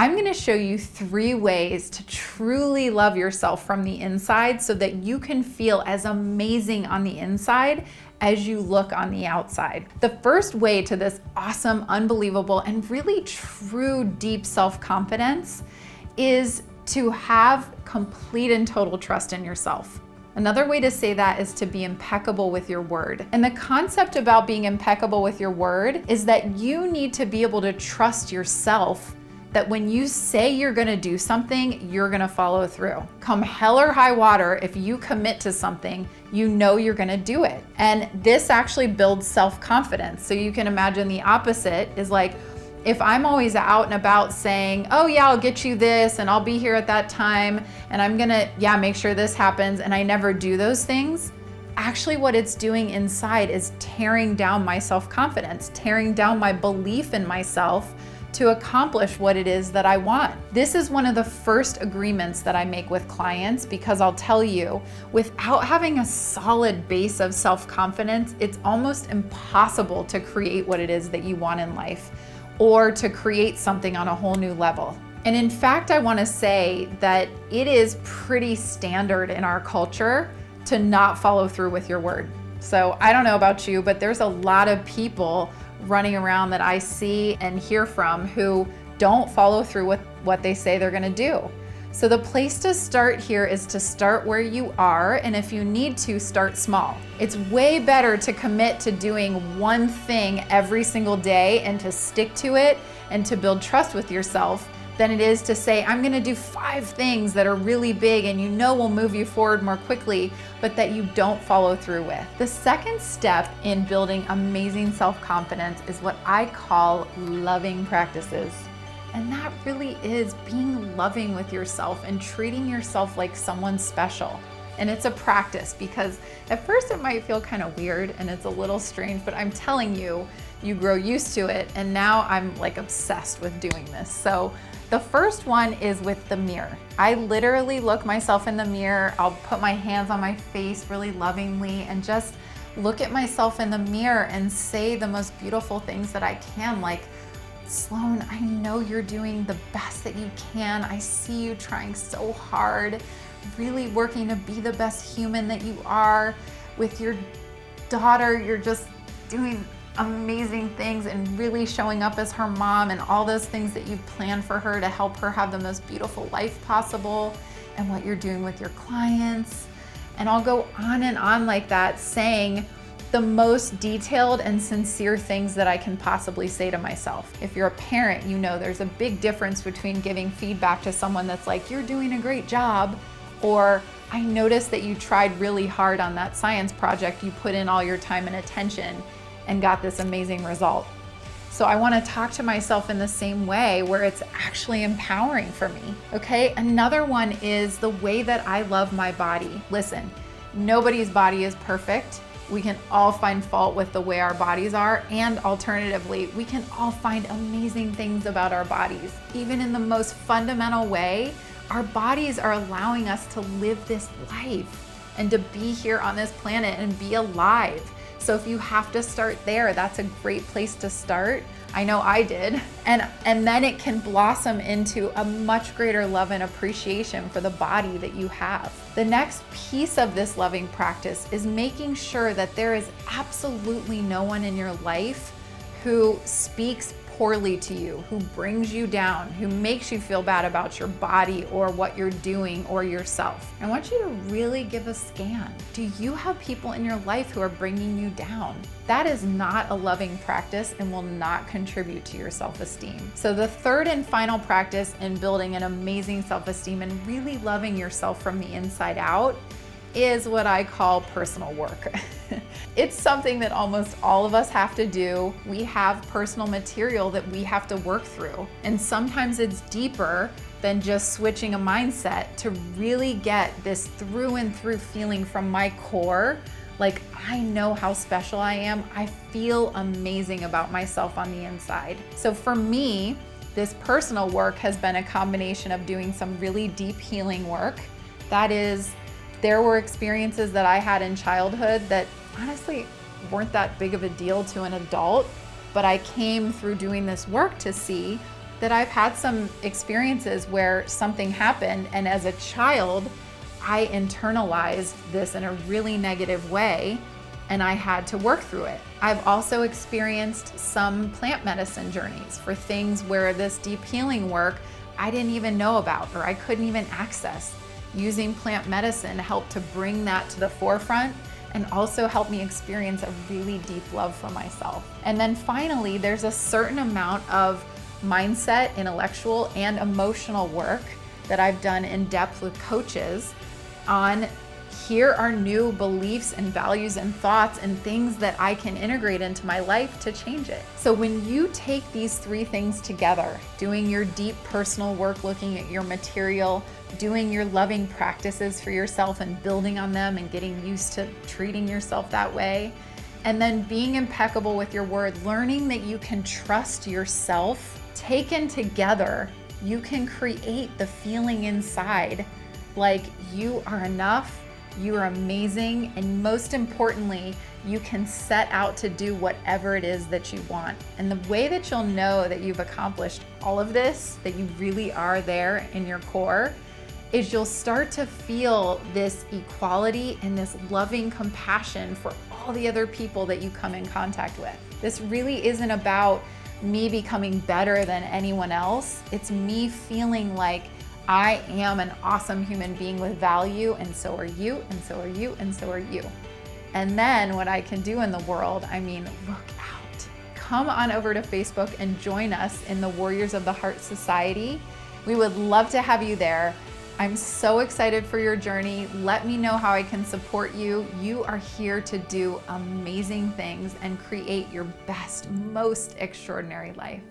I'm going to show you 3 ways to truly love yourself from the inside so that you can feel as amazing on the inside as you look on the outside. The first way to this awesome, unbelievable, and really true deep self-confidence is to have complete and total trust in yourself. Another way to say that is to be impeccable with your word. And the concept about being impeccable with your word is that you need to be able to trust yourself that when you say you're gonna do something, you're gonna follow through. Come hell or high water, if you commit to something, you know you're gonna do it. And this actually builds self-confidence. So you can imagine the opposite is like, if I'm always out and about saying, oh yeah, I'll get you this and I'll be here at that time and I'm gonna, make sure this happens, and I never do those things, actually what it's doing inside is tearing down my self-confidence, tearing down my belief in myself to accomplish what it is that I want. This is one of the first agreements that I make with clients, because I'll tell you, without having a solid base of self-confidence, it's almost impossible to create what it is that you want in life, or to create something on a whole new level. And in fact, I want to say that it is pretty standard in our culture to not follow through with your word. So I don't know about you, but there's a lot of people running around that I see and hear from who don't follow through with what they say they're gonna do. So the place to start here is to start where you are, and if you need to, start small. It's way better to commit to doing one thing every single day and to stick to it and to build trust with yourself than it is to say, I'm gonna do 5 things that are really big and you know will move you forward more quickly, but that you don't follow through with. The second step in building amazing self-confidence is what I call loving practices. And that really is being loving with yourself and treating yourself like someone special. And it's a practice, because at first it might feel kind of weird and it's a little strange, but I'm telling you, you grow used to it. And now I'm like obsessed with doing this. So the first one is with the mirror. I literally look myself in the mirror. I'll put my hands on my face really lovingly and just look at myself in the mirror and say the most beautiful things that I can, like, Sloan, I know you're doing the best that you can. I see you trying so hard, really working to be the best human that you are. With your daughter, you're just doing amazing things and really showing up as her mom and all those things that you've planned for her to help her have the most beautiful life possible, and what you're doing with your clients. And I'll go on and on like that, saying the most detailed and sincere things that I can possibly say to myself. If you're a parent, you know there's a big difference between giving feedback to someone that's like, you're doing a great job, or I noticed that you tried really hard on that science project, you put in all your time and attention and got this amazing result. So I want to talk to myself in the same way, where it's actually empowering for me. Okay, another one is the way that I love my body. Listen, nobody's body is perfect. We can all find fault with the way our bodies are, and alternatively, we can all find amazing things about our bodies. Even in the most fundamental way, our bodies are allowing us to live this life and to be here on this planet and be alive. So if you have to start there, that's a great place to start. I know I did. And then it can blossom into a much greater love and appreciation for the body that you have. The next piece of this loving practice is making sure that there is absolutely no one in your life who speaks poorly to you, who brings you down, who makes you feel bad about your body or what you're doing or yourself. I want you to really give a scan. Do you have people in your life who are bringing you down? That is not a loving practice and will not contribute to your self-esteem. So the third and final practice in building an amazing self-esteem and really loving yourself from the inside out is what I call personal work. It's something that almost all of us have to do. We have personal material that we have to work through. And sometimes it's deeper than just switching a mindset to really get this through and through feeling from my core. Like, I know how special I am. I feel amazing about myself on the inside. So for me, this personal work has been a combination of doing some really deep healing work. That is, there were experiences that I had in childhood that honestly weren't that big of a deal to an adult, but I came through doing this work to see, that I've had some experiences where something happened, and as a child, I internalized this in a really negative way, and I had to work through it. I've also experienced some plant medicine journeys for things where this deep healing work I didn't even know about or I couldn't even access. Using plant medicine helped to bring that to the forefront and also helped me experience a really deep love for myself. And then finally, there's a certain amount of mindset, intellectual, and emotional work that I've done in depth with coaches on here are new beliefs and values and thoughts and things that I can integrate into my life to change it. So when you take these three things together, doing your deep personal work, looking at your material, doing your loving practices for yourself and building on them and getting used to treating yourself that way, and then being impeccable with your word, learning that you can trust yourself, taken together, you can create the feeling inside like you are enough, you are amazing, and most importantly, you can set out to do whatever it is that you want. And the way that you'll know that you've accomplished all of this, that you really are there in your core, is you'll start to feel this equality and this loving compassion for all the other people that you come in contact with. This really isn't about me becoming better than anyone else. It's me feeling like I am an awesome human being with value, and so are you, and so are you, and so are you. And then what I can do in the world, I mean, look out. Come on over to Facebook and join us in the Warriors of the Heart Society. We would love to have you there. I'm so excited for your journey. Let me know how I can support you. You are here to do amazing things and create your best, most extraordinary life.